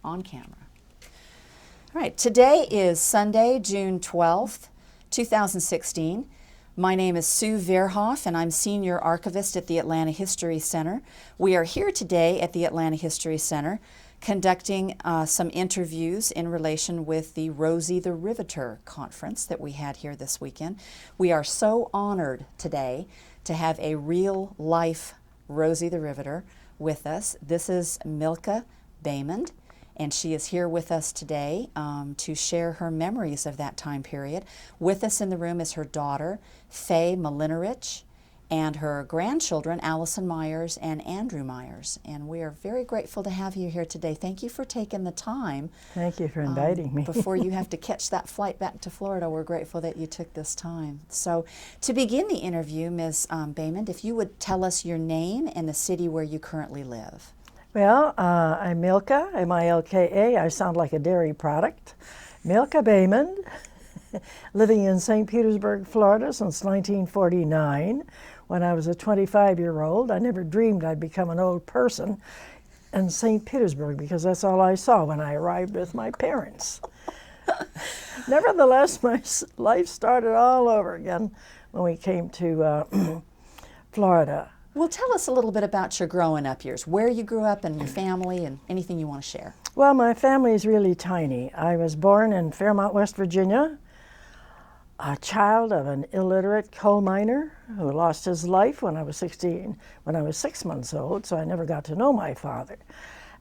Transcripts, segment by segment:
on camera. All right, today is Sunday, June 12th, 2016. My name is Sue Verhoff, and I'm Senior Archivist at the Atlanta History Center. We are here today at the Atlanta History Center conducting some interviews in relation with the Rosie the Riveter Conference that we had here this weekend. We are so honored today to have a real-life Rosie the Riveter with us. This is Milka Bamond, and she is here with us today to share her memories of that time period. With us in the room is her daughter, Faye Malinerich, and her grandchildren, Allison Myers and Andrew Myers. And we are very grateful to have you here today. Thank you for taking the time. Thank you for inviting me. Before you have to catch that flight back to Florida, we're grateful that you took this time. So to begin the interview, Ms. Bamond, if you would tell us your name and the city where you currently live. Well, I'm Milka, M-I-L-K-A. I sound like a dairy product. Milka Bamond, living in St. Petersburg, Florida since 1949. When I was a 25-year-old, I never dreamed I'd become an old person in St. Petersburg because that's all I saw when I arrived with my parents. Nevertheless, my life started all over again when we came to Florida. Well, tell us a little bit about your growing up years, where you grew up and your family and anything you want to share. Well, my family is really tiny. I was born in Fairmont, West Virginia, a child of an illiterate coal miner who lost his life when I was 6 months old, so I never got to know my father.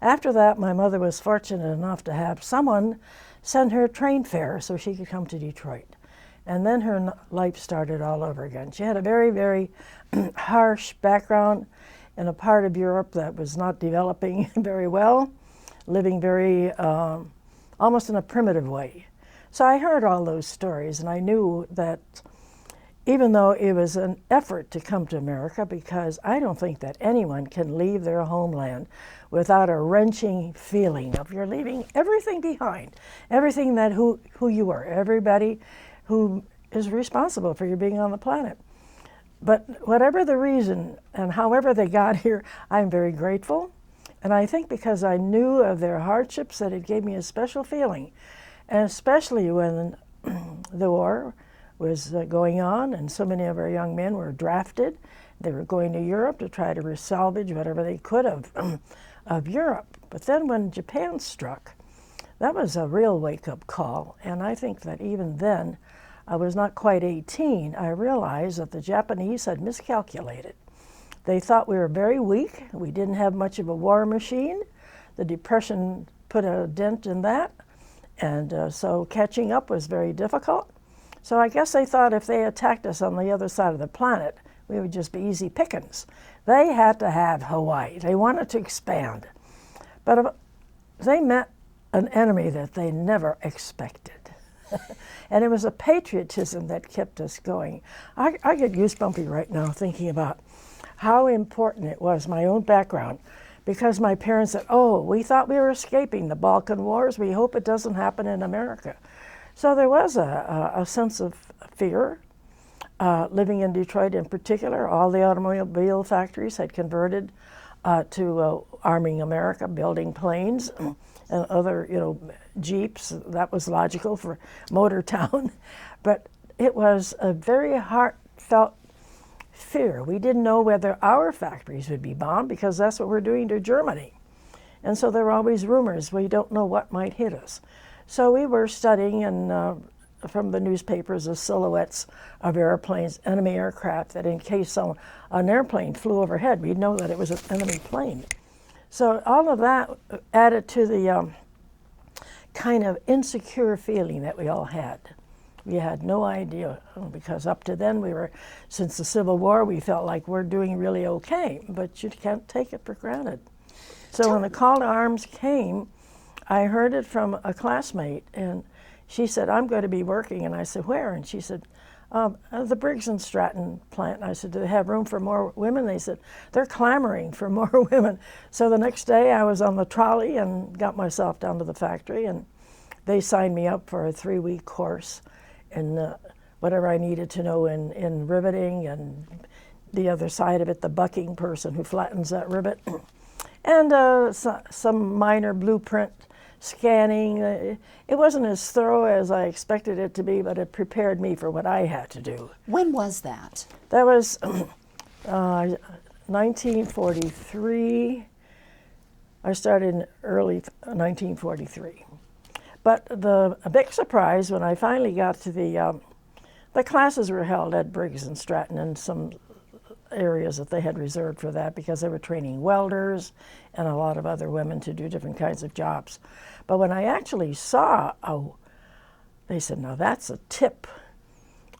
After that, my mother was fortunate enough to have someone send her train fare so she could come to Detroit. And then her life started all over again. She had a very, very harsh background in a part of Europe that was not developing very well, living very, almost in a primitive way. So I heard all those stories, and I knew that even though it was an effort to come to America, because I don't think that anyone can leave their homeland without a wrenching feeling of you're leaving everything behind, everything that who you were, everybody who is responsible for your being on the planet. But whatever the reason and however they got here, I'm very grateful. And I think because I knew of their hardships that it gave me a special feeling. And especially when the war was going on and so many of our young men were drafted. They were going to Europe to try to salvage whatever they could of Europe. But then when Japan struck, that was a real wake-up call. And I think that even then, I was not quite 18, I realized that the Japanese had miscalculated. They thought we were very weak. We didn't have much of a war machine. The Depression put a dent in that. And so catching up was very difficult. So I guess they thought if they attacked us on the other side of the planet, we would just be easy pickings. They had to have Hawaii. They wanted to expand. But they met an enemy that they never expected. And it was a patriotism that kept us going. I get goosebumpy right now thinking about how important it was, my own background, because my parents said, oh, we thought we were escaping the Balkan Wars. We hope it doesn't happen in America. So there was a sense of fear. Living in Detroit in particular, all the automobile factories had converted to arming America, building planes and other, Jeeps. That was logical for Motor Town. But it was a very heartfelt fear. We didn't know whether our factories would be bombed because that's what we're doing to Germany. And so there were always rumors. We don't know what might hit us. So we were studying from the newspapers the silhouettes of airplanes, enemy aircraft, that in case an airplane flew overhead, we'd know that it was an enemy plane. So all of that added to the kind of insecure feeling that we all had. We had no idea, because up to then since the Civil War, we felt like we're doing really okay, but you can't take it for granted. So when the call to arms came, I heard it from a classmate, and she said, I'm going to be working. And I said, where? And she said, the Briggs and Stratton plant. And I said, do they have room for more women? They said, they're clamoring for more women. So the next day I was on the trolley and got myself down to the factory, and they signed me up for a 3-week course in whatever I needed to know in riveting and the other side of it, the bucking person who flattens that rivet, and some minor blueprint scanning. It wasn't as thorough as I expected it to be, but it prepared me for what I had to do. When was that? That was 1943. I started in early 1943. But a big surprise when I finally got to the classes were held at Briggs and Stratton and some areas that they had reserved for that because they were training welders and a lot of other women to do different kinds of jobs. But when I actually saw, they said, now that's a tip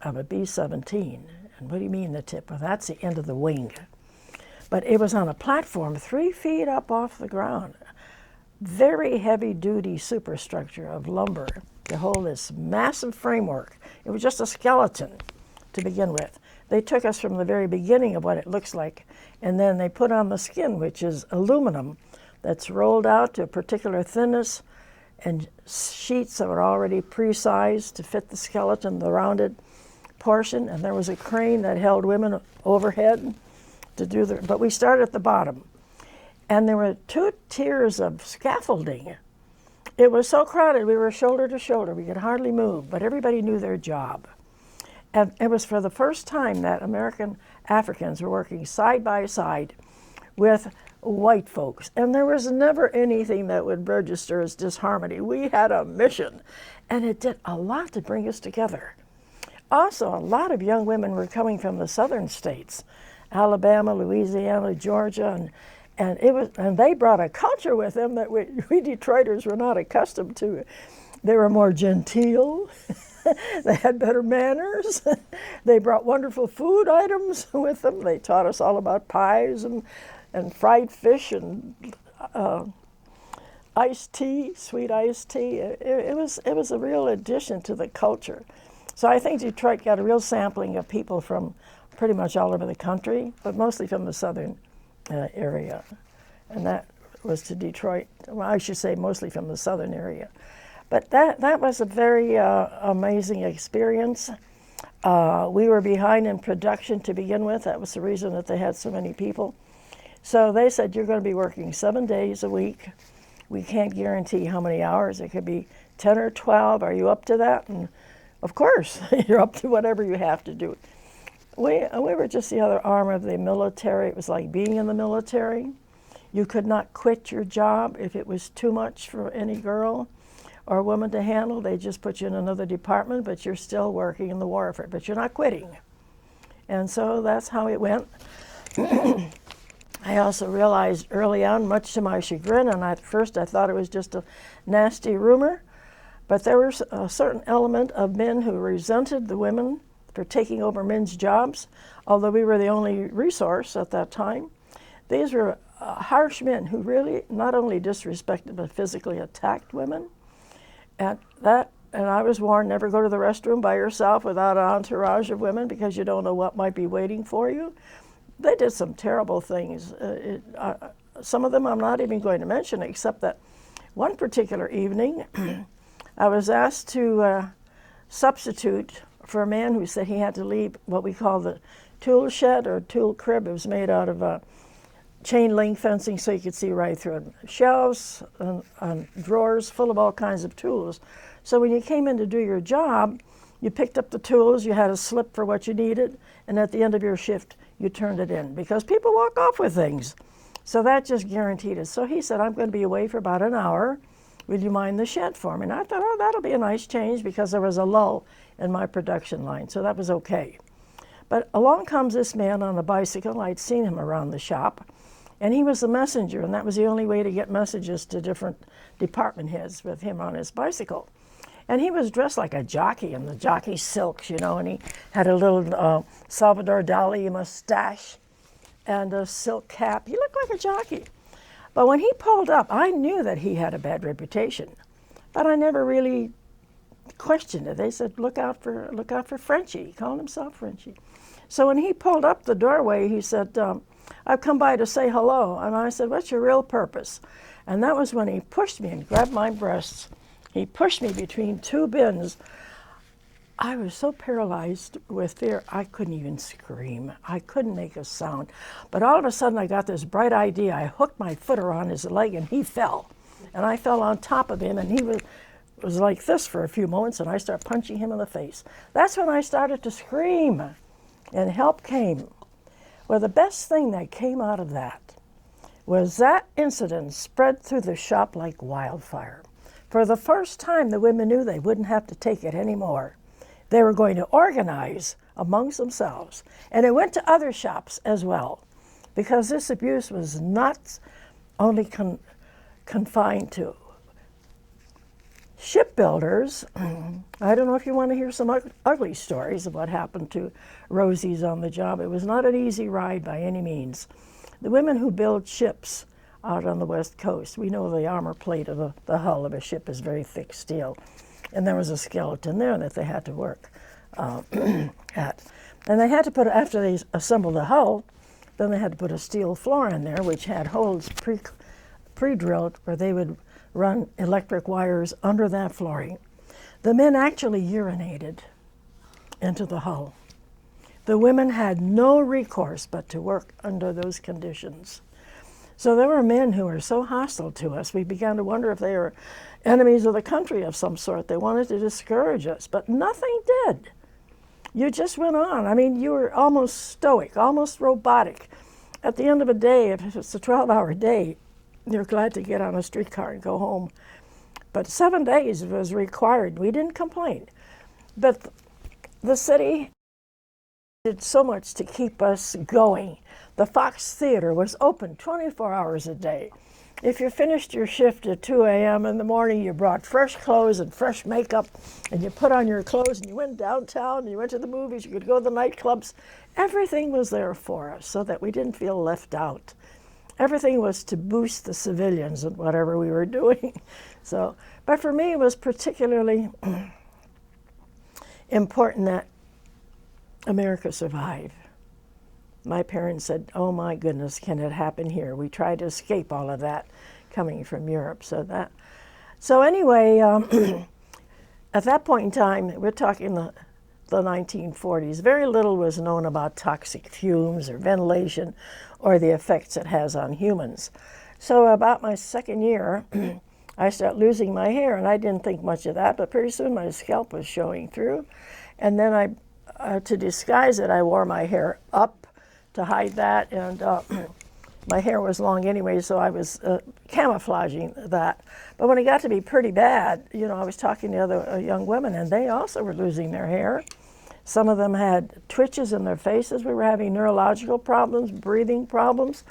of a B-17. And what do you mean the tip? Well, that's the end of the wing. But it was on a platform 3 feet up off the ground. Very heavy-duty superstructure of lumber to hold this massive framework. It was just a skeleton to begin with. They took us from the very beginning of what it looks like, and then they put on the skin, which is aluminum, that's rolled out to a particular thinness, and sheets that were already pre-sized to fit the skeleton, the rounded portion, and there was a crane that held women overhead to do but we started at the bottom. And there were 2 tiers of scaffolding. It was so crowded, we were shoulder to shoulder. We could hardly move, but everybody knew their job. And it was for the first time that American Africans were working side by side with white folks. And there was never anything that would register as disharmony. We had a mission, and it did a lot to bring us together. Also, a lot of young women were coming from the southern states, Alabama, Louisiana, Georgia, and they brought a culture with them that we Detroiters were not accustomed to. They were more genteel. They had better manners. They brought wonderful food items with them. They taught us all about pies and fried fish and iced tea, sweet iced tea. It was a real addition to the culture. So I think Detroit got a real sampling of people from pretty much all over the country, but mostly from the southern area. And that was to Detroit. Well, I should say mostly from the southern area. But that was a very amazing experience. We were behind in production to begin with. That was the reason that they had so many people. So they said, you're going to be working 7 days a week. We can't guarantee how many hours. It could be 10 or 12. Are you up to that? And of course, you're up to whatever you have to do. We were just the other arm of the military. It was like being in the military. You could not quit your job if it was too much for any girl or woman to handle. They just put you in another department, but you're still working in the war effort, but you're not quitting. And so that's how it went. I also realized early on, much to my chagrin, and at first I thought it was just a nasty rumor, but there was a certain element of men who resented the women for taking over men's jobs, although we were the only resource at that time. These were harsh men who really not only disrespected but physically attacked women. And I was warned, never go to the restroom by yourself without an entourage of women because you don't know what might be waiting for you. They did some terrible things. Some of them I'm not even going to mention, except that one particular evening, I was asked to substitute for a man who said he had to leave what we call the tool shed or tool crib. It was made out of chain link fencing so you could see right through it. Shelves and drawers full of all kinds of tools. So when you came in to do your job, you picked up the tools, you had a slip for what you needed, and at the end of your shift, you turned it in because people walk off with things. So that just guaranteed it. So he said, I'm going to be away for about an hour. Would you mind the shed for me? And I thought, oh, that'll be a nice change because there was a lull in my production line, so that was okay. But along comes this man on a bicycle. I'd seen him around the shop, and he was the messenger, and that was the only way to get messages to different department heads with him on his bicycle. And he was dressed like a jockey in the jockey silks, you know, and he had a little Salvador Dali mustache and a silk cap. He looked like a jockey. But when he pulled up, I knew that he had a bad reputation, but I never really questioned it. They said, look out for Frenchie. He called himself Frenchie. So when he pulled up the doorway, he said, I've come by to say hello. And I said, what's your real purpose? And that was when he pushed me and grabbed my breasts. He pushed me between 2 bins. I was so paralyzed with fear, I couldn't even scream. I couldn't make a sound. But all of a sudden, I got this bright idea. I hooked my foot around his leg, and he fell. And I fell on top of him, and he was like this for a few moments, and I started punching him in the face. That's when I started to scream, and help came. Well, the best thing that came out of that was that incident spread through the shop like wildfire. For the first time, the women knew they wouldn't have to take it anymore. They were going to organize amongst themselves. And it went to other shops as well, because this abuse was not only confined to shipbuilders. I don't know if you want to hear some ugly stories of what happened to Rosie's on the job. It was not an easy ride by any means. The women who build ships out on the West Coast, we know the armor plate of the hull of a ship is very thick steel. And there was a skeleton there that they had to work at. And they had to put, after they assembled the hull, then they had to put a steel floor in there, which had holes pre-drilled where they would run electric wires under that flooring. The men actually urinated into the hull. The women had no recourse but to work under those conditions. So there were men who were so hostile to us, we began to wonder if they were enemies of the country of some sort. They wanted to discourage us, but nothing did. You just went on. I mean, you were almost stoic, almost robotic. At the end of a day, if it's a 12-hour day, you're glad to get on a streetcar and go home. But 7 days was required. We didn't complain. But the city did so much to keep us going. The Fox Theater was open 24 hours a day. If you finished your shift at 2 a.m. in the morning, you brought fresh clothes and fresh makeup, and you put on your clothes, and you went downtown, and you went to the movies, you could go to the nightclubs. Everything was there for us so that we didn't feel left out. Everything was to boost the civilians in whatever we were doing. So, but for me, it was particularly important that America survive. My parents said, oh my goodness, can it happen here? We tried to escape all of that coming from Europe. So anyway, at that point in time, we're talking the 1940s, very little was known about toxic fumes or ventilation or the effects it has on humans. So about my second year, I started losing my hair, and I didn't think much of that, but pretty soon my scalp was showing through. And then to disguise it, I wore my hair up to hide that, and my hair was long anyway, so I was camouflaging that. But when it got to be pretty bad, you know, I was talking to other young women, and they also were losing their hair. Some of them had twitches in their faces. We were having neurological problems, breathing problems.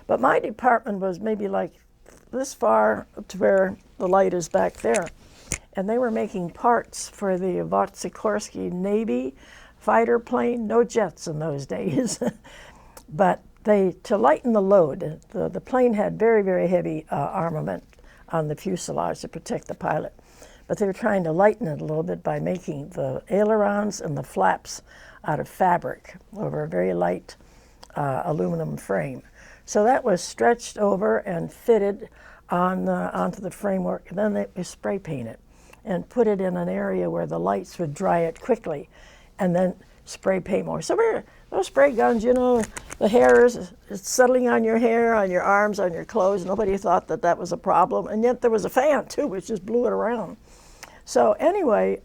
But my department was maybe like this far to where the light is back there. And they were making parts for the Sikorsky Navy fighter plane, no jets in those days. But to lighten the load, the plane had very, very heavy armament on the fuselage to protect the pilot. But they were trying to lighten it a little bit by making the ailerons and the flaps out of fabric over a very light aluminum frame. So that was stretched over and fitted onto the framework. And then they spray paint it and put it in an area where the lights would dry it quickly, and then spray paint more. So those spray guns, you know, the hair is settling on your hair, on your arms, on your clothes. Nobody thought that that was a problem. And yet there was a fan too, which just blew it around. So anyway,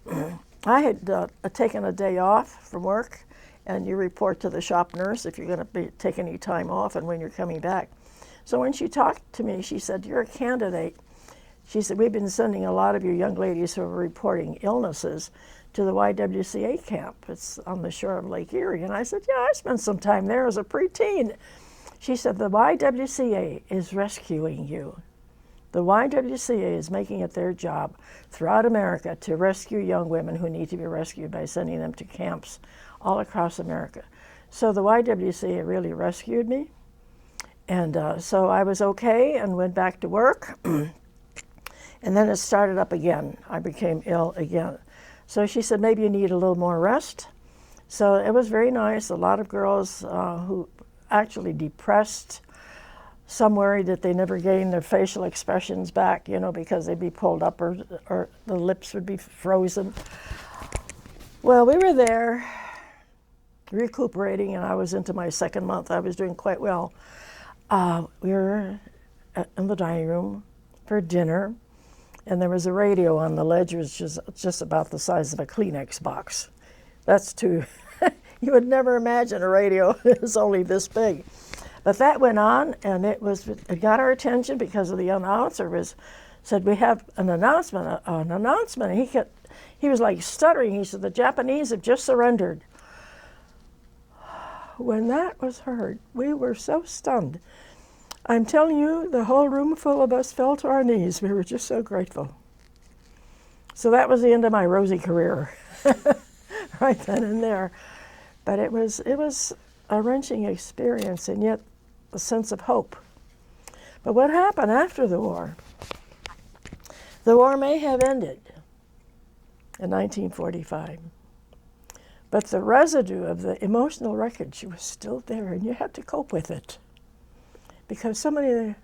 I had taken a day off from work, and you report to the shop nurse if you're going to take any time off and when you're coming back. So when she talked to me, she said, you're a candidate. She said, we've been sending a lot of you young ladies who are reporting illnesses to the YWCA camp. It's on the shore of Lake Erie. And I said, yeah, I spent some time there as a preteen. She said, the YWCA is rescuing you. The YWCA is making it their job throughout America to rescue young women who need to be rescued by sending them to camps all across America. So the YWCA really rescued me. And so I was okay and went back to work. And then it started up again. I became ill again. So she said, maybe you need a little more rest. So it was very nice. A lot of girls who actually depressed, some worried that they never gained their facial expressions back, you know, because they'd be pulled up or the lips would be frozen. Well, we were there recuperating, and I was into my second month. I was doing quite well. We were in the dining room, for dinner, and there was a radio on the ledge, which is just about the size of a Kleenex box. That's too, you would never imagine a radio is only this big. But that went on, and it got our attention because of the announcer said, we have an announcement. And he was like stuttering. He said, the Japanese have just surrendered. When that was heard, we were so stunned. I'm telling you, the whole room full of us fell to our knees. We were just so grateful. So that was the end of my Rosie career, right then and there. But it was a wrenching experience, and yet a sense of hope. But what happened after the war? The war may have ended in 1945, but the residue of the emotional wreckage was still there, and you had to cope with it. Because so many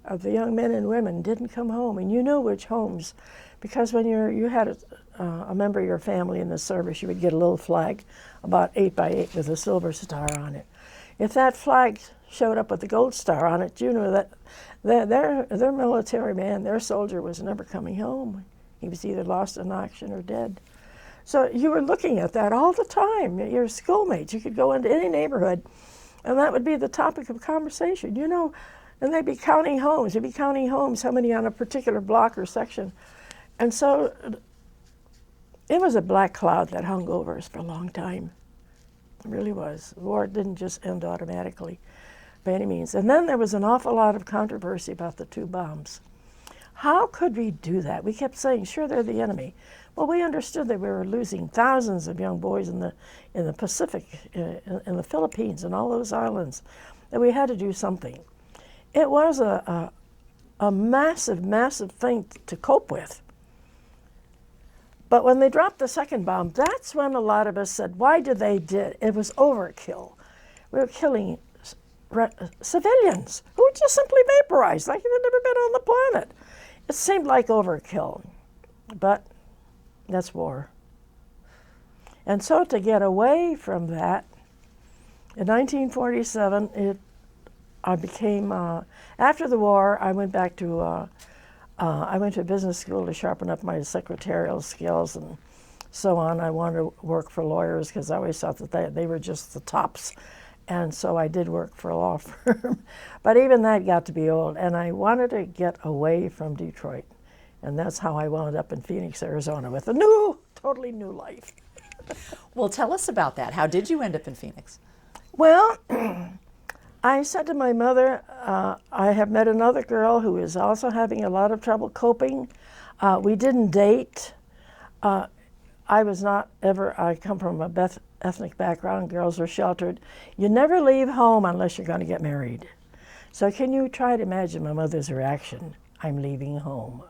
of the young men and women didn't come home, and you know which homes. Because when you had a member of your family in the service, you would get a little flag about 8 by 8 with a silver star on it. If that flag showed up with a gold star on it, you know that their military man, their soldier, was never coming home. He was either lost in action or dead. So you were looking at that all the time. Your schoolmates, you could go into any neighborhood, and that would be the topic of conversation, you know. And they'd be counting homes. They'd be counting homes, how many on a particular block or section. And so it was a black cloud that hung over us for a long time. It really was. The war didn't just end automatically by any means. And then there was an awful lot of controversy about the 2 bombs. How could we do that? We kept saying, sure, they're the enemy. Well, we understood that we were losing thousands of young boys in the Pacific, in the Philippines, and all those islands, that we had to do something. It was a massive, massive thing to cope with. But when they dropped the second bomb, that's when a lot of us said, why did they do it? It was overkill. We were killing civilians who were just simply vaporized, like they'd never been on the planet. It seemed like overkill, but that's war. And so to get away from that, in 1947, I became, after the war, I went back to, I went to business school to sharpen up my secretarial skills and so on. I wanted to work for lawyers because I always thought that they were just the tops. And so I did work for a law firm. But even that got to be old, and I wanted to get away from Detroit. And that's how I wound up in Phoenix, Arizona, with a totally new life. Well, tell us about that. How did you end up in Phoenix? Well, I said to my mother, I have met another girl who is also having a lot of trouble coping. We didn't date. I come from a ethnic background. Girls are sheltered. You never leave home unless you're going to get married. So can you try to imagine my mother's reaction? I'm leaving home.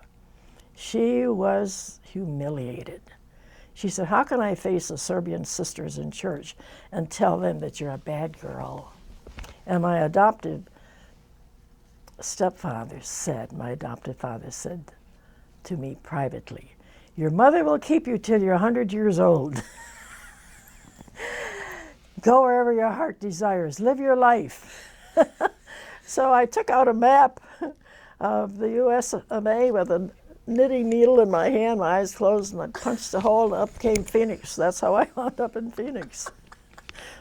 She was humiliated. She said, how can I face the Serbian sisters in church and tell them that you're a bad girl? And my adopted father said to me privately, your mother will keep you till you're 100 years old. Go wherever your heart desires. Live your life. So I took out a map of the U.S. of A. with a knitting needle in my hand, my eyes closed, and I punched a hole, and up came Phoenix. That's how I wound up in Phoenix.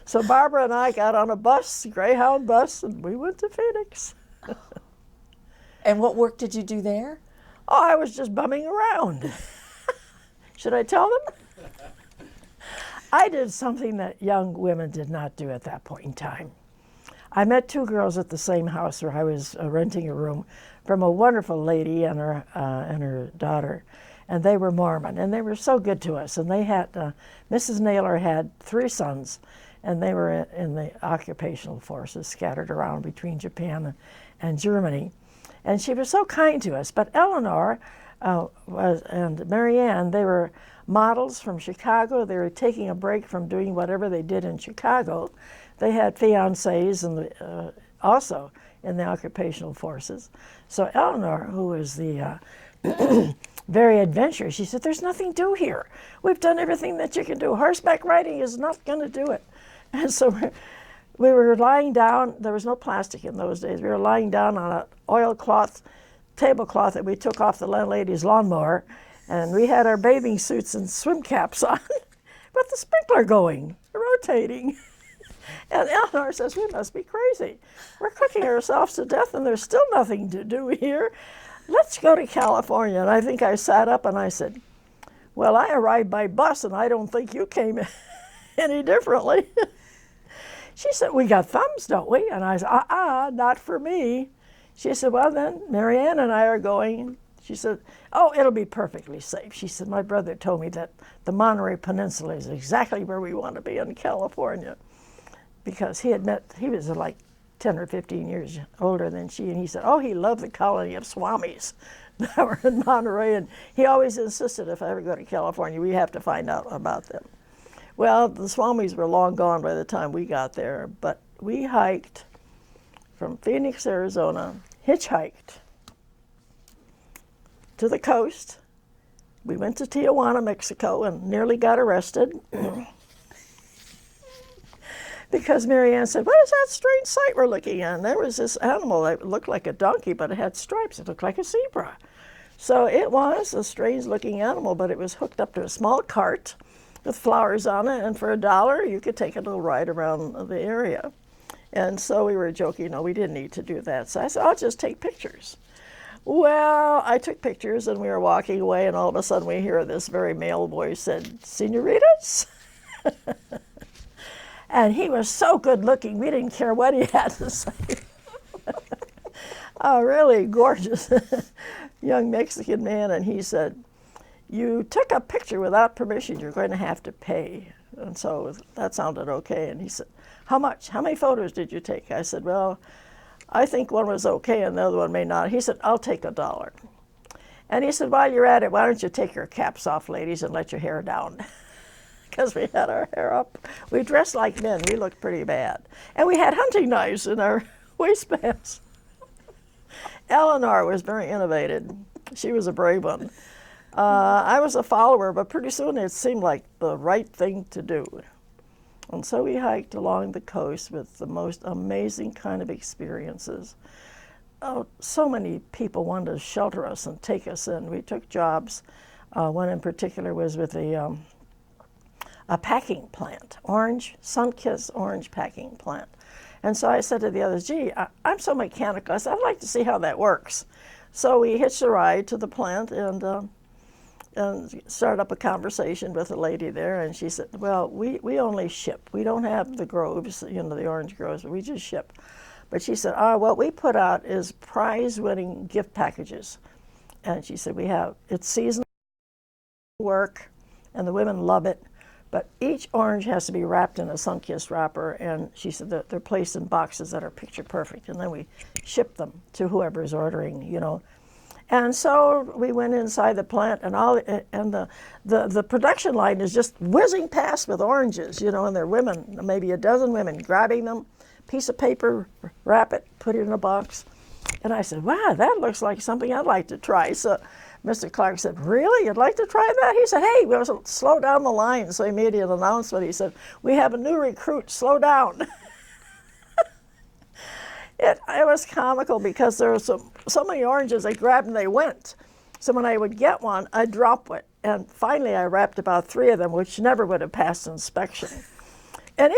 So Barbara and I got on a bus, Greyhound bus, and we went to Phoenix. And what work did you do there? Oh, I was just bumming around. Should I tell them? I did something that young women did not do at that point in time. I met 2 girls at the same house where I was renting a room from a wonderful lady and her daughter, and they were Mormon, and they were so good to us. And they had, Mrs. Naylor had 3 sons, and they were in the occupational forces scattered around between Japan and Germany. And she was so kind to us. But Eleanor and Marianne, they were models from Chicago. They were taking a break from doing whatever they did in Chicago. They had fiancés and also in the occupational forces. So Eleanor, who was the very adventurous, she said, there's nothing to do here. We've done everything that you can do. Horseback riding is not going to do it. And so we were lying down. There was no plastic in those days. We were lying down on an oilcloth tablecloth that we took off the landlady's lawnmower, and we had our bathing suits and swim caps on, with the sprinkler going, rotating. And Eleanor says, we must be crazy. We're cooking ourselves to death and there's still nothing to do here. Let's go to California. And I think I sat up and I said, well, I arrived by bus and I don't think you came any differently. She said, we got thumbs, don't we? And I said, not for me. She said, well then, Marianne and I are going. She said, oh, it'll be perfectly safe. She said, my brother told me that the Monterey Peninsula is exactly where we want to be in California. Because he was like 10 or 15 years older than she, and he said, oh, he loved the colony of Swamis that were in Monterey, and he always insisted if I ever go to California, we have to find out about them. Well, the Swamis were long gone by the time we got there, but we hiked from Phoenix, Arizona, hitchhiked to the coast. We went to Tijuana, Mexico, and nearly got arrested. Because Marianne said, what is that strange sight we're looking at? And there was this animal that looked like a donkey, but it had stripes. It looked like a zebra. So it was a strange looking animal, but it was hooked up to a small cart with flowers on it, and for $1, you could take a little ride around the area. And so we were joking, no, we didn't need to do that. So I said, I'll just take pictures. Well, I took pictures, and we were walking away, and all of a sudden we hear this very male voice said, "Senoritas?" And he was so good looking, we didn't care what he had to say. A really gorgeous young Mexican man, and he said, you took a picture without permission, you're going to have to pay. And so that sounded okay. And he said, how much? How many photos did you take? I said, well, I think one was okay and the other one may not. He said, I'll take $1. And he said, while you're at it, why don't you take your caps off, ladies, and let your hair down? Because we had our hair up. We dressed like men. We looked pretty bad. And we had hunting knives in our waistbands. Eleanor was very innovative. She was a brave one. I was a follower, but pretty soon it seemed like the right thing to do. And so we hiked along the coast with the most amazing kind of experiences. Oh, so many people wanted to shelter us and take us in. We took jobs. One in particular was with a packing plant, sun-kissed orange packing plant. And so I said to the others, gee, I'm so mechanical. I said, I'd like to see how that works. So we hitched a ride to the plant and started up a conversation with a lady there. And she said, well, we only ship. We don't have the groves, you know, the orange groves, but we just ship. But she said, what we put out is prize-winning gift packages. And she said, it's seasonal work, and the women love it. But each orange has to be wrapped in a sun-kissed wrapper, and she said that they're placed in boxes that are picture perfect, and then we ship them to whoever's ordering, you know. And so we went inside the plant, and the production line is just whizzing past with oranges, you know, and there are women, maybe a dozen women, grabbing them, piece of paper, wrap it, put it in a box. And I said, wow, that looks like something I'd like to try. So Mr. Clark said, really? You'd like to try that? He said, hey, we'll slow down the line. So he made an announcement. He said, we have a new recruit, slow down. It was comical because there were so many oranges, they grabbed and they went. So when I would get one, I'd drop it. And finally I wrapped about 3 of them, which never would have passed inspection. And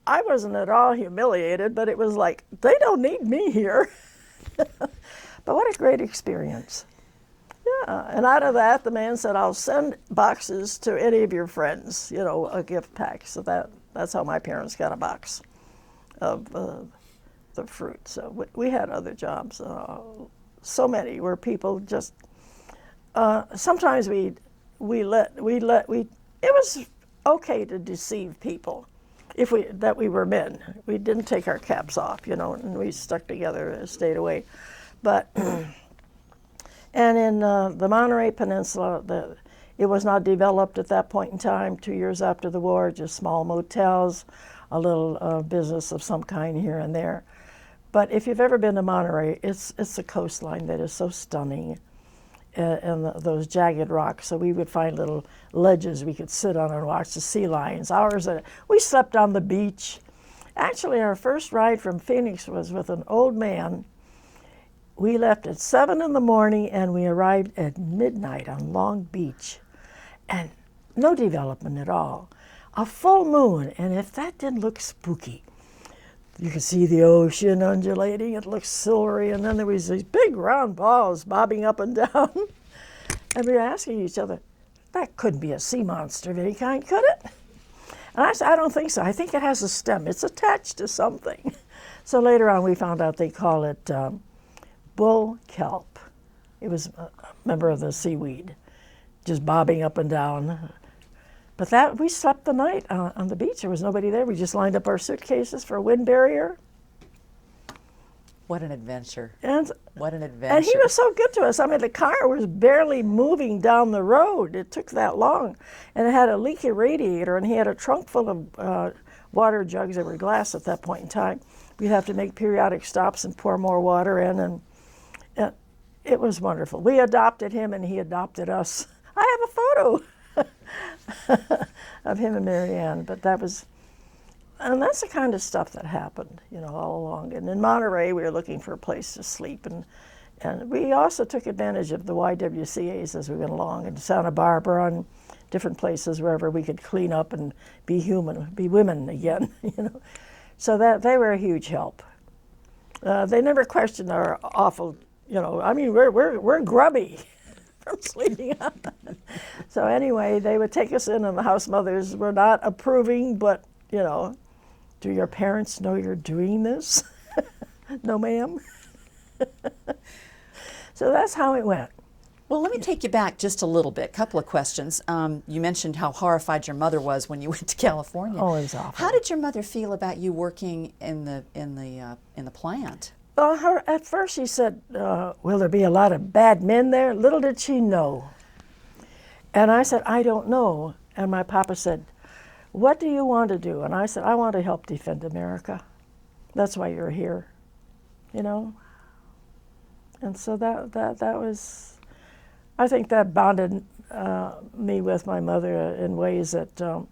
I wasn't at all humiliated, but it was like, they don't need me here. But what a great experience. Yeah, and out of that, the man said, I'll send boxes to any of your friends, you know, a gift pack. So that's how my parents got a box of the fruit. So we had other jobs, so many where people just, sometimes it was okay to deceive people that we were men. We didn't take our caps off, you know, and we stuck together and stayed away. But, and in the Monterey Peninsula, it was not developed at that point in time, 2 years after the war, just small motels, a little business of some kind here and there. But if you've ever been to Monterey, it's the coastline that is so stunning, and those jagged rocks. So we would find little ledges we could sit on and watch the sea lions. We slept on the beach. Actually, our first ride from Phoenix was with an old man. We left at 7 in the morning and we arrived at midnight on Long Beach. And no development at all. A full moon, and if that didn't look spooky. You could see the ocean undulating, it looked silvery, and then there was these big round balls bobbing up and down. And we were asking each other, that couldn't be a sea monster of any kind, could it? And I said, I don't think so. I think it has a stem. It's attached to something. So later on we found out they call it bull kelp. It was a member of the seaweed, just bobbing up and down. But that we slept the night on the beach. There was nobody there. We just lined up our suitcases for a wind barrier. What an adventure. And, what an adventure. And he was so good to us. I mean, the car was barely moving down the road. It took that long. And it had a leaky radiator, and he had a trunk full of water jugs that were glass at that point in time. We'd have to make periodic stops and pour more water in, and it was wonderful. We adopted him, and he adopted us. I have a photo of him and Marianne, but that's the kind of stuff that happened, all along. And in Monterey, we were looking for a place to sleep, and we also took advantage of the YWCAs as we went along, in Santa Barbara and different places wherever we could clean up and be human, be women again, So that they were a huge help. They never questioned our awful, I mean, we're grubby from sleeping on. So anyway, they would take us in, and the house mothers were not approving, but, do your parents know you're doing this? No, ma'am. So that's how it went. Well, let me take you back just a little bit. Couple of questions. You mentioned how horrified your mother was when you went to California. Oh, it was awful. How did your mother feel about you working in the plant? Well, at first she said, will there be a lot of bad men there? Little did she know. And I said, I don't know. And my papa said, what do you want to do? And I said, I want to help defend America. That's why you're here, And so that was, I think that bonded me with my mother in ways that,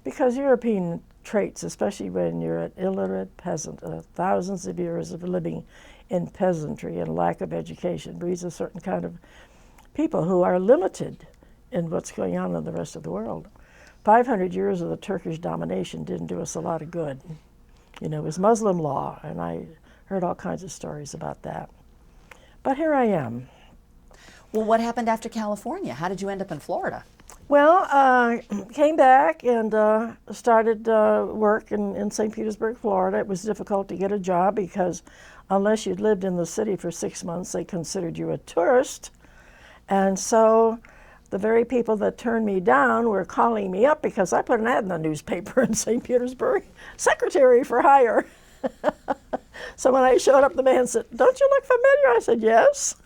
because European traits, especially when you're an illiterate peasant, thousands of years of living in peasantry and lack of education, breeds a certain kind of people who are limited in what's going on in the rest of the world. 500 years of the Turkish domination didn't do us a lot of good. It was Muslim law, and I heard all kinds of stories about that. But here I am. Well, what happened after California? How did you end up in Florida? Well, came back and started work in St. Petersburg, Florida. It was difficult to get a job because unless you'd lived in the city for 6 months, they considered you a tourist. And so the very people that turned me down were calling me up because I put an ad in the newspaper in St. Petersburg, secretary for hire. So when I showed up, the man said, don't you look familiar? I said, yes.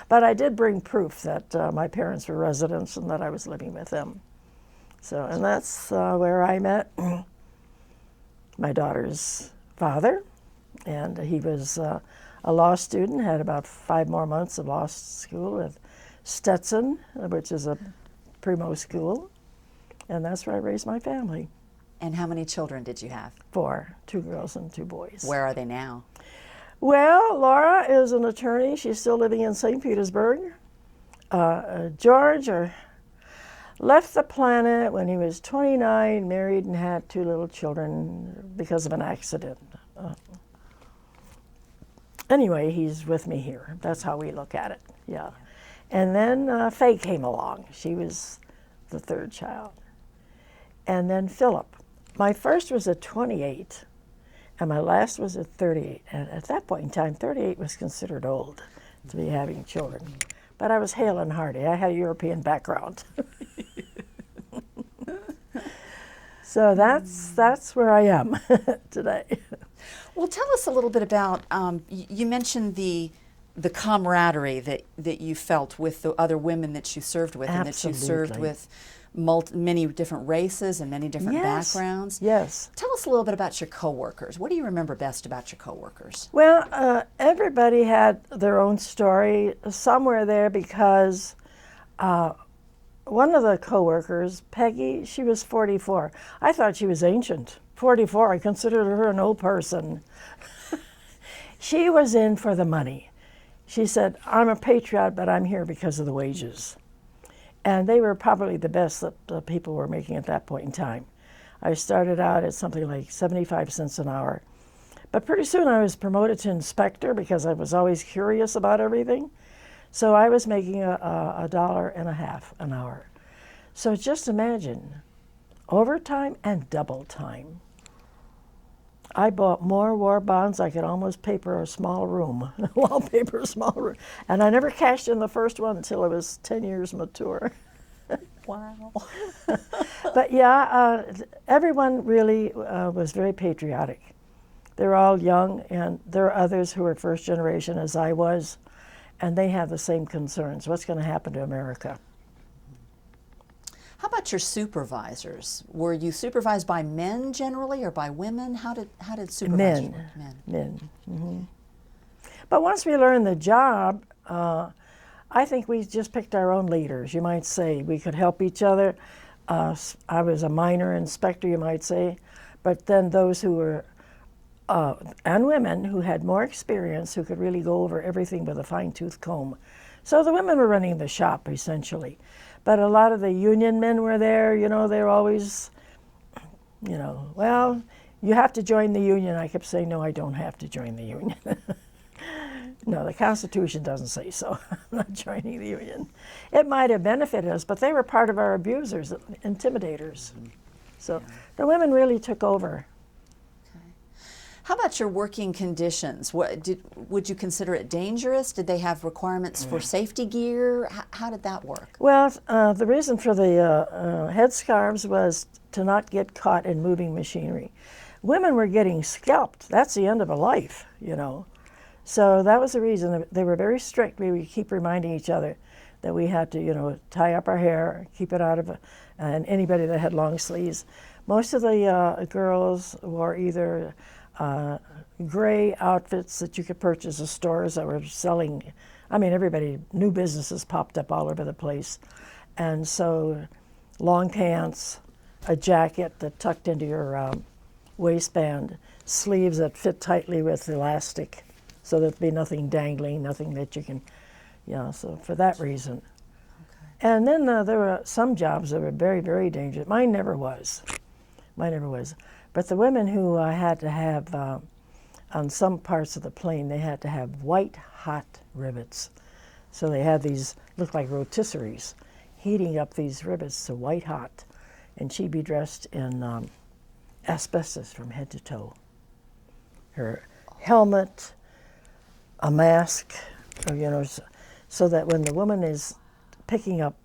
But I did bring proof that my parents were residents and that I was living with them. So, and that's where I met my daughter's father. And he was a law student, had about 5 more months of law school at Stetson, which is a primo school. And that's where I raised my family. And how many children did you have? 4, 2 girls and 2 boys. Where are they now? Well, Laura is an attorney. She's still living in St. Petersburg. George left the planet when he was 29, married and had 2 little children because of an accident. Anyway, he's with me here. That's how we look at it, yeah. And then Faye came along. She was the 3rd child. And then Philip. My first was at 28. And my last was at 38. And at that point in time, 38 was considered old to be having children. But I was hale and hearty. I had a European background. So that's where I am today. Well, tell us a little bit about, you mentioned the camaraderie that you felt with the other women that you served with. Absolutely. And that you served with many different races and many different backgrounds. Yes. Tell us a little bit about your coworkers. What do you remember best about your coworkers? Well, everybody had their own story. Some were there because one of the coworkers, Peggy, she was 44. I thought she was ancient. 44, I considered her an old person. She was in for the money. She said, I'm a patriot, but I'm here because of the wages. And they were probably the best that the people were making at that point in time. I started out at something like 75 cents an hour. But pretty soon I was promoted to inspector because I was always curious about everything. So I was making $1.50 an hour. So just imagine, overtime and double time. I bought more war bonds. I could almost paper a small room, wallpaper a small room. And I never cashed in the first one until I was 10 years mature. Wow. But yeah, everyone really was very patriotic. They're all young, and there are others who are first generation as I was, and they have the same concerns. What's going to happen to America? How about your supervisors? Were you supervised by men generally or by women? How did supervisors work? Men. Mm-hmm. But once we learned the job, I think we just picked our own leaders, you might say. We could help each other. I was a minor inspector, you might say. But then those who were, and women who had more experience, who could really go over everything with a fine-tooth comb. So the women were running the shop, essentially. But a lot of the union men were there, you know, they were always, you know, well, you have to join the union. I kept saying, no, I don't have to join the union. No, the Constitution doesn't say so. I'm not joining the union. It might have benefited us, but they were part of our abusers, intimidators. So the women really took over. How about your working conditions? Would you consider it dangerous? Did they have requirements for safety gear? How did that work? Well, the reason for the headscarves was to not get caught in moving machinery. Women were getting scalped. That's the end of a life, you know. So that was the reason. They were very strict. We would keep reminding each other that we had to, you know, tie up our hair, keep it out of, and anybody that had long sleeves. Most of the girls wore either gray outfits that you could purchase at stores that were selling. I mean, new businesses popped up all over the place. And so long pants, a jacket that tucked into your waistband, sleeves that fit tightly with elastic so there'd be nothing dangling, nothing that you can, you know, so for that reason. Okay. And then there were some jobs that were very, very dangerous. Mine never was. But the women who had to have, on some parts of the plane, they had to have white hot rivets. So they had these, looked like rotisseries, heating up these rivets to white hot. And she'd be dressed in asbestos from head to toe. Her helmet, a mask, you know, so that when the woman is picking up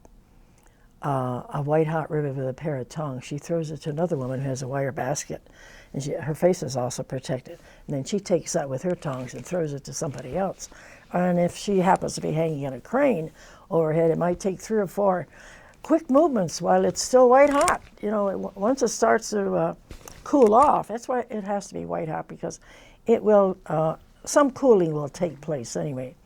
a white hot rivet with a pair of tongs, she throws it to another woman who has a wire basket, and her face is also protected. And then she takes that with her tongs and throws it to somebody else. And if she happens to be hanging in a crane overhead, it might take 3 or 4 quick movements while it's still white hot. You know, once it starts to cool off, that's why it has to be white hot, because it will, some cooling will take place anyway.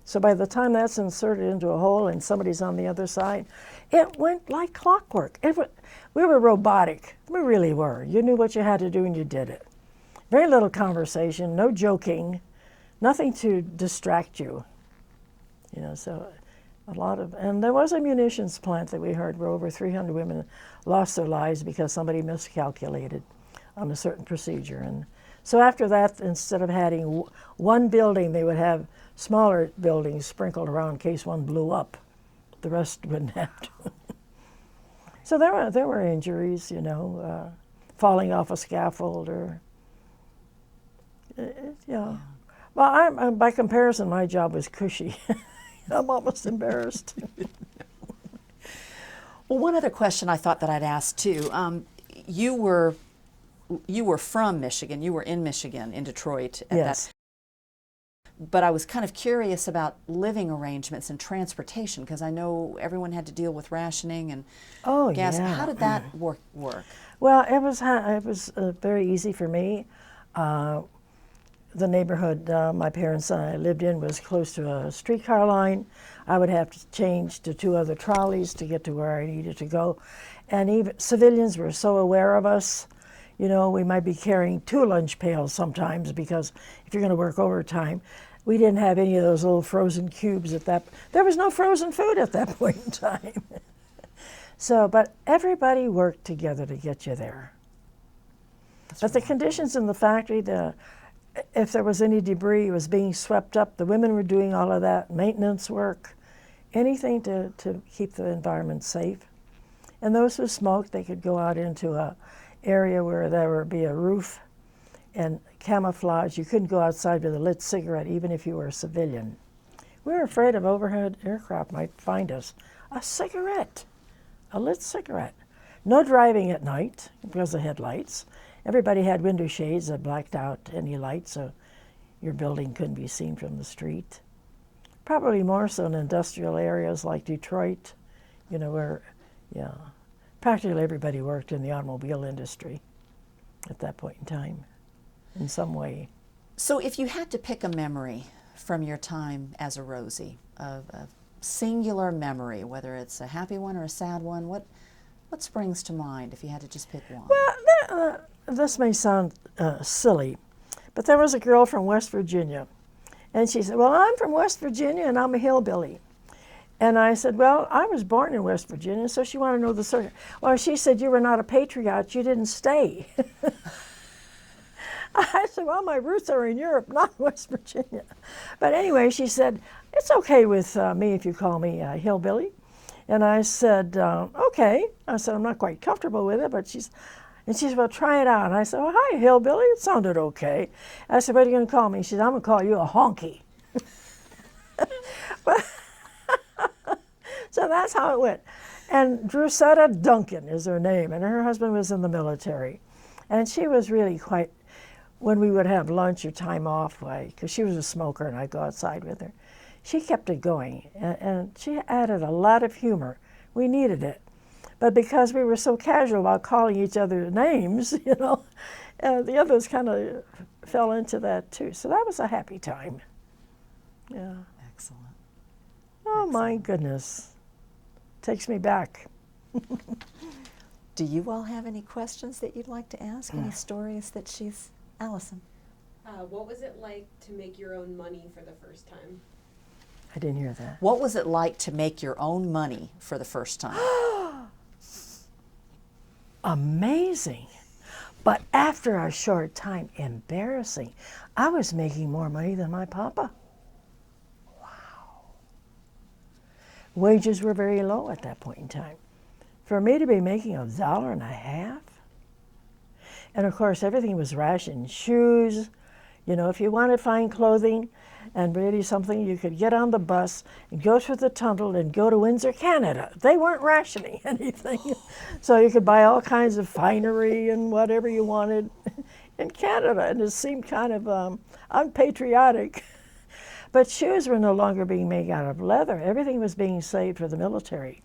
So by the time that's inserted into a hole and somebody's on the other side, it went like clockwork. We were robotic. We really were. You knew what you had to do and you did it. Very little conversation, no joking, nothing to distract you. You know, so and there was a munitions plant that we heard where over 300 women lost their lives because somebody miscalculated on a certain procedure. And so after that, instead of having one building, they would have smaller buildings sprinkled around in case one blew up. The rest wouldn't have to. So there were injuries, you know, falling off a scaffold or, yeah. Well, by comparison, my job was cushy. I'm almost embarrassed. Well, one other question I thought that I'd ask too. You were from Michigan. You were in Michigan, in Detroit. Yes. But I was kind of curious about living arrangements and transportation, because I know everyone had to deal with rationing and gas. Yeah. How did that work? Well, it was very easy for me. The neighborhood my parents and I lived in was close to a streetcar line. I would have to change to 2 other trolleys to get to where I needed to go. And even civilians were so aware of us. You know, we might be carrying 2 lunch pails sometimes because if you're going to work overtime, we didn't have any of those little frozen cubes at that. There was no frozen food at that point in time. So, but everybody worked together to get you there. But the conditions in the factory, if there was any debris, it was being swept up. The women were doing all of that, maintenance work, anything to keep the environment safe. And those who smoked, they could go out into a area where there would be a roof and camouflage. You couldn't go outside with a lit cigarette, even if you were a civilian. We were afraid of overhead aircraft might find us. A cigarette, a lit cigarette. No driving at night because of headlights. Everybody had window shades that blacked out any light, so your building couldn't be seen from the street. Probably more so in industrial areas like Detroit, you know, where, yeah, practically everybody worked in the automobile industry at that point in time, in some way. So if you had to pick a memory from your time as a Rosie, a singular memory, whether it's a happy one or a sad one, what springs to mind if you had to just pick one? Well, this may sound silly, but there was a girl from West Virginia, and she said, well, I'm from West Virginia and I'm a hillbilly. And I said, well, I was born in West Virginia, so she wanted to know the circuit. Well, she said, you were not a patriot, you didn't stay. I said, well, my roots are in Europe, not West Virginia. But anyway, she said, it's okay with me if you call me a hillbilly. And I said, okay. I said, I'm not quite comfortable with it, but she said, well, try it out. And I said, oh, hi, hillbilly. It sounded okay. I said, what are you going to call me? She said, I'm going to call you a honky. So that's how it went. And Drusetta Duncan is her name, and her husband was in the military. And she was really quite, when we would have lunch or time off, because she was a smoker and I'd go outside with her, she kept it going. And she added a lot of humor. We needed it. But because we were so casual about calling each other names, you know, the others kind of fell into that too. So that was a happy time. Yeah. Excellent. Oh, my goodness. Takes me back. Do you all have any questions that you'd like to ask? Any stories that she's... Allison. What was it like to make your own money for the first time? I didn't hear that. What was it like to make your own money for the first time? Amazing. But after a short time, embarrassing. I was making more money than my papa. Wow. Wages were very low at that point in time. For me to be making $1.50, and of course everything was rationed. Shoes, you know, if you wanted fine clothing and really something, you could get on the bus and go through the tunnel and go to Windsor, Canada. They weren't rationing anything. So you could buy all kinds of finery and whatever you wanted in Canada, and it seemed kind of unpatriotic. But shoes were no longer being made out of leather. Everything was being saved for the military.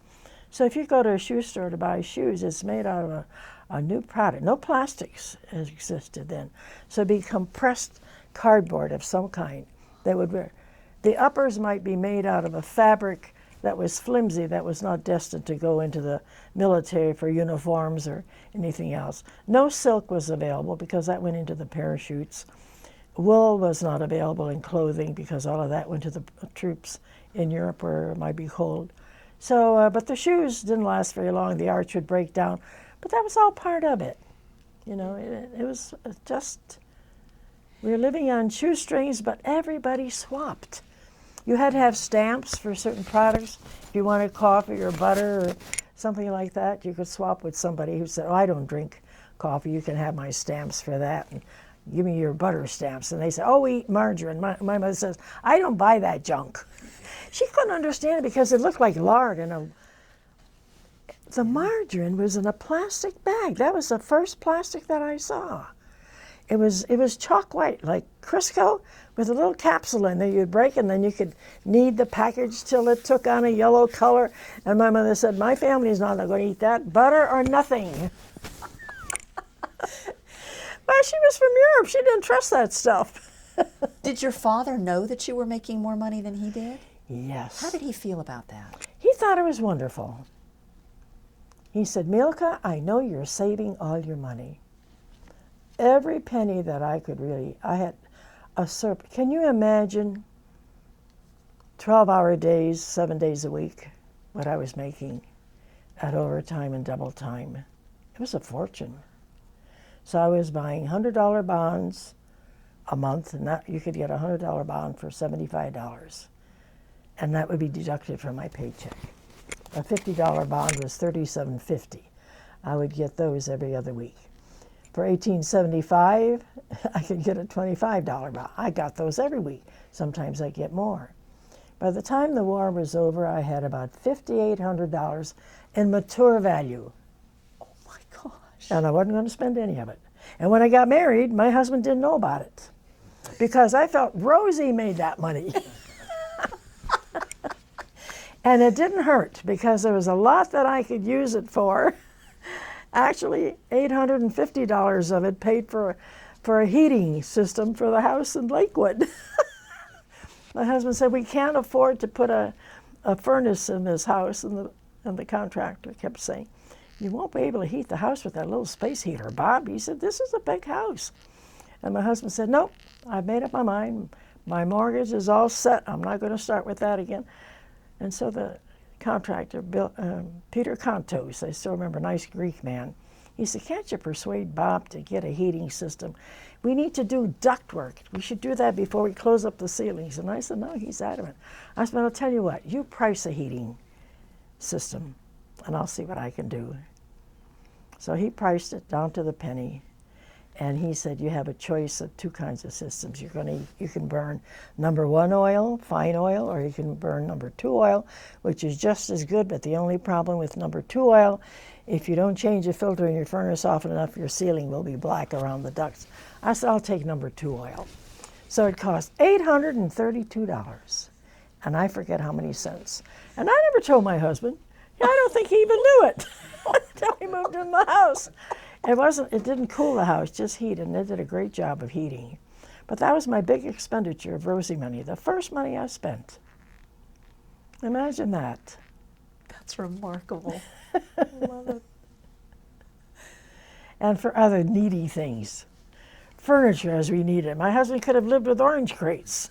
So if you go to a shoe store to buy shoes, it's made out of a new product. No plastics existed then. So it'd be compressed cardboard of some kind. The uppers might be made out of a fabric that was flimsy, that was not destined to go into the military for uniforms or anything else. No silk was available because that went into the parachutes. Wool was not available in clothing because all of that went to the troops in Europe where it might be cold. So, but the shoes didn't last very long. The arch would break down. But that was all part of it. You know, it was just, we were living on shoestrings, but everybody swapped. You had to have stamps for certain products. If you wanted coffee or butter or something like that, you could swap with somebody who said, oh, I don't drink coffee. You can have my stamps for that. And give me your butter stamps. And they say, oh, we eat margarine. My mother says, I don't buy that junk. She couldn't understand it because it looked like lard in the margarine was in a plastic bag. That was the first plastic that I saw. It was chalk white, like Crisco, with a little capsule in there you'd break, and then you could knead the package till it took on a yellow color. And my mother said, my family's not going to eat that. Butter or nothing. Well, she was from Europe. She didn't trust that stuff. Did your father know that you were making more money than he did? Yes. How did he feel about that? He thought it was wonderful. He said, Milka, I know you're saving all your money. every penny that I could I had a surplus. Can you imagine 12-hour days, 7 days a week, what I was making at overtime and double time? It was a fortune. So I was buying $100 bonds a month, and that you could get a $100 bond for $75, and that would be deducted from my paycheck. A $50 bond was $37.50. I would get those every other week. For $18.75, I could get a $25 bond. I got those every week. Sometimes I get more. By the time the war was over, I had about $5,800 in mature value. Oh my gosh. And I wasn't going to spend any of it. And when I got married, my husband didn't know about it because I felt Rosie made that money. And it didn't hurt because there was a lot that I could use it for. Actually, $850 of it paid for a heating system for the house in Lakewood. My husband said, we can't afford to put a furnace in this house, and the contractor kept saying, you won't be able to heat the house with that little space heater, Bob. He said, this is a big house. And my husband said, nope, I've made up my mind. My mortgage is all set. I'm not going to start with that again. And so the contractor, Peter Contos, I still remember, nice Greek man, he said, can't you persuade Bob to get a heating system? We need to do duct work. We should do that before we close up the ceilings. And I said, no, he's adamant. I said, I'll tell you what, you price a heating system, and I'll see what I can do. So he priced it down to the penny. And he said, you have a choice of two kinds of systems. You can burn number 1 oil, fine oil, or you can burn number 2 oil, which is just as good, but the only problem with number 2 oil, if you don't change the filter in your furnace often enough, your ceiling will be black around the ducts. I said, I'll take number 2 oil. So it cost $832, and I forget how many cents. And I never told my husband. I don't think he even knew it until he moved in the house. It didn't cool the house, just heat, and they did a great job of heating. But that was my big expenditure of Rosie money, the first money I spent. Imagine that. That's remarkable. I love it. And for other needy things. Furniture as we needed. My husband could have lived with orange crates.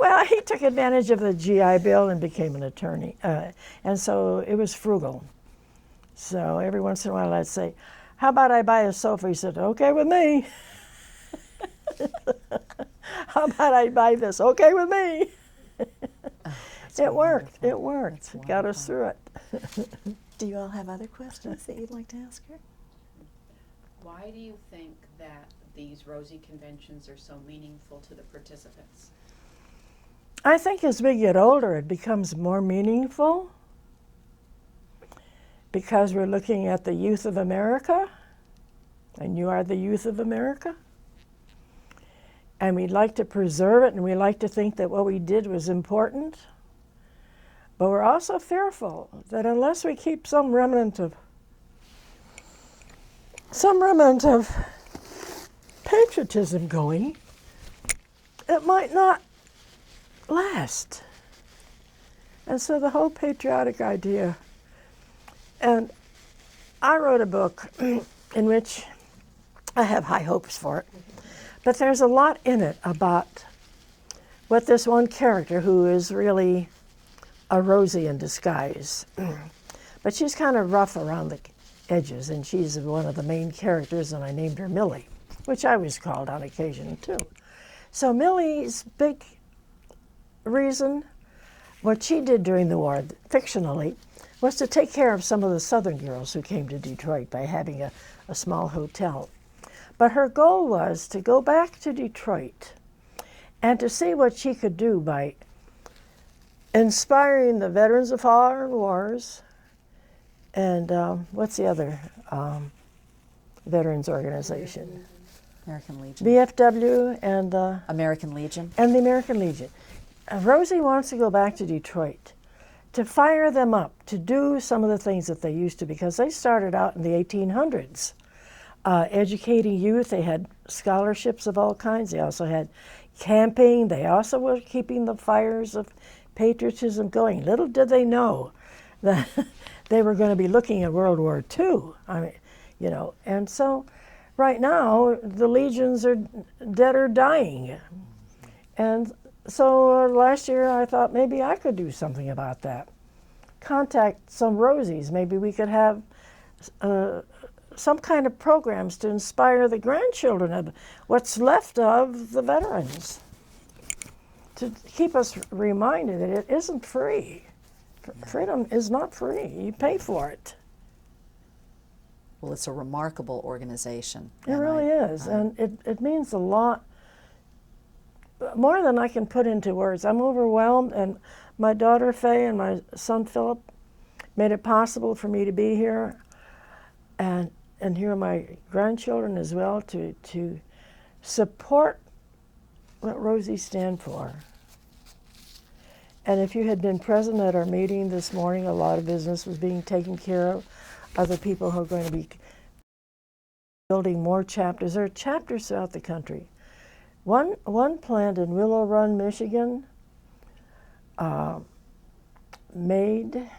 Well, he took advantage of the GI Bill and became an attorney. And so it was frugal. So every once in a while I'd say, how about I buy a sofa? He said, okay with me. How about I buy this? Okay with me. It worked. It worked. It got us through it. Do you all have other questions that you'd like to ask her? Why do you think that these Rosie conventions are so meaningful to the participants? I think as we get older, it becomes more meaningful because we're looking at the youth of America, and you are the youth of America. And we'd like to preserve it, and we like to think that what we did was important. But we're also fearful that unless we keep some remnant of patriotism going, it might not last. And so the whole patriotic idea, and I wrote a book in which I have high hopes for it, but there's a lot in it about what this one character, who is really a Rosie in disguise, but she's kind of rough around the edges, and she's one of the main characters, and I named her Millie, which I was called on occasion too. So Millie's big reason, what she did during the war, fictionally, was to take care of some of the Southern girls who came to Detroit by having a small hotel. But her goal was to go back to Detroit and to see what she could do by inspiring the veterans of foreign wars and what's the other veterans organization? American Legion. VFW and the American Legion. And the American Legion. Rosie wants to go back to Detroit to fire them up, to do some of the things that they used to, because they started out in the 1800s, educating youth. They had scholarships of all kinds. They also had camping. They also were keeping the fires of patriotism going. Little did they know that they were going to be looking at World War II. I mean, you know, and so right now the legions are dead or dying. And so last year I thought maybe I could do something about that. Contact some Rosies. Maybe we could have some kind of programs to inspire the grandchildren of what's left of the veterans, to keep us reminded that it isn't free. Freedom is not free. You pay for it. Well, it's a remarkable organization. It really is, and it means a lot, more than I can put into words. I'm overwhelmed, and my daughter Faye and my son Philip made it possible for me to be here, and here are my grandchildren as well, to support what Rosie stand for. And if you had been present at our meeting this morning, a lot of business was being taken care of. Other people who are going to be building more chapters. There are chapters throughout the country. One plant in Willow Run, Michigan, made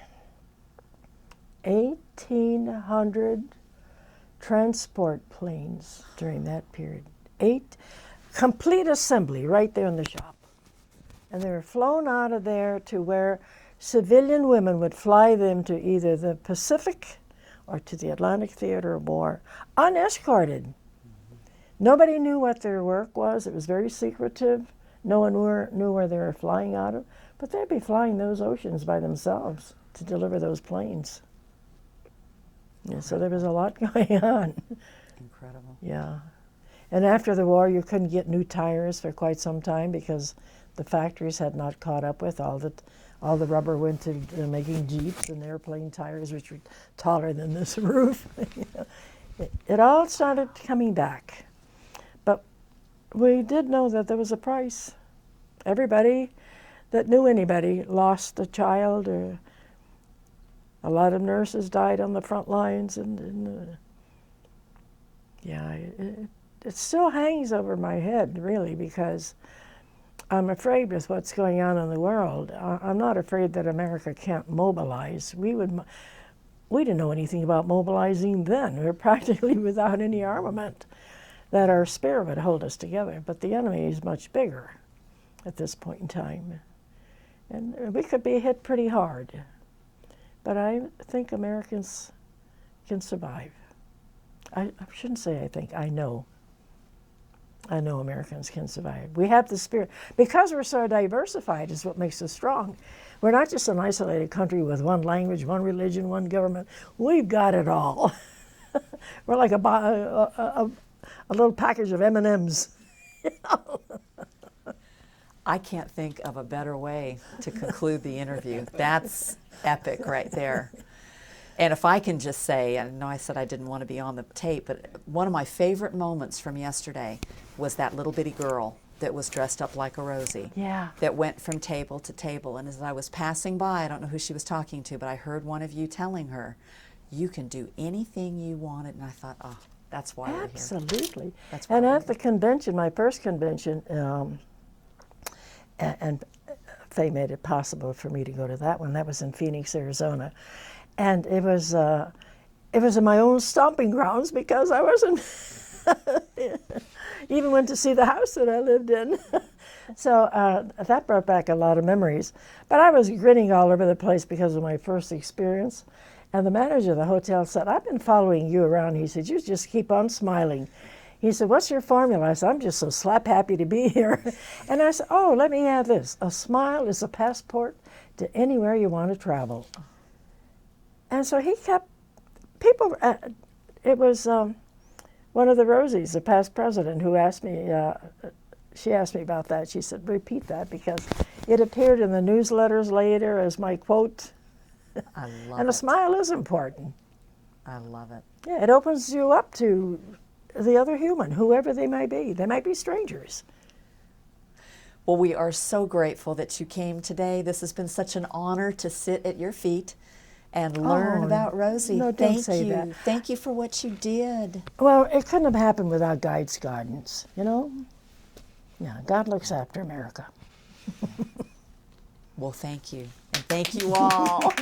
1,800 transport planes during that period. Complete assembly right there in the shop. And they were flown out of there to where civilian women would fly them to either the Pacific or to the Atlantic Theater War, unescorted. Nobody knew what their work was. It was very secretive. No one knew where they were flying out of, but they'd be flying those oceans by themselves to deliver those planes. Yeah, so there was a lot going on. Incredible. Yeah. And after the war, you couldn't get new tires for quite some time because the factories had not caught up with all the rubber went to making Jeeps and airplane tires, which were taller than this roof. It all started coming back. But we did know that there was a price. Everybody that knew anybody lost a child, or a lot of nurses died on the front lines. It still hangs over my head, really, because I'm afraid with what's going on in the world. I'm not afraid that America can't mobilize. We didn't know anything about mobilizing then. We were practically without any armament, that our spirit would hold us together. But the enemy is much bigger at this point in time. And we could be hit pretty hard. But I think Americans can survive. I shouldn't say I think, I know. I know Americans can survive. We have the spirit. Because we're so diversified is what makes us strong. We're not just an isolated country with one language, one religion, one government. We've got it all. We're like a little package of M&Ms. You know? I can't think of a better way to conclude the interview. That's epic right there. And if I can just say, I know I said I didn't want to be on the tape, but one of my favorite moments from yesterday was that little bitty girl that was dressed up like a Rosie. Yeah. That went from table to table. And as I was passing by, I don't know who she was talking to, but I heard one of you telling her, you can do anything you wanted. And I thought, oh, that's why we're here. Absolutely. That's why and we're at the convention, my first convention, and Faye made it possible for me to go to that one. That was in Phoenix, Arizona. And it was in my own stomping grounds because I wasn't even went to see the house that I lived in. So that brought back a lot of memories. But I was grinning all over the place because of my first experience. And the manager of the hotel said, I've been following you around. He said, you just keep on smiling. He said, what's your formula? I said, I'm just so slap happy to be here. And I said, oh, let me add this. A smile is a passport to anywhere you want to travel. And so he kept, people, it was one of the Rosies, the past president, who asked me, she asked me about that. She said, repeat that, because it appeared in the newsletters later as my quote. I love And it. a smile is important. I love it. Yeah, it opens you up to the other human, whoever they may be. They might be strangers. Well, we are so grateful that you came today. This has been such an honor to sit at your feet and learn about Rosie. No, don't Thank say you. that. Thank you for what you did. Well, it couldn't have happened without guides' guidance, you know? Yeah, God looks after America. Well, thank you. And thank you all.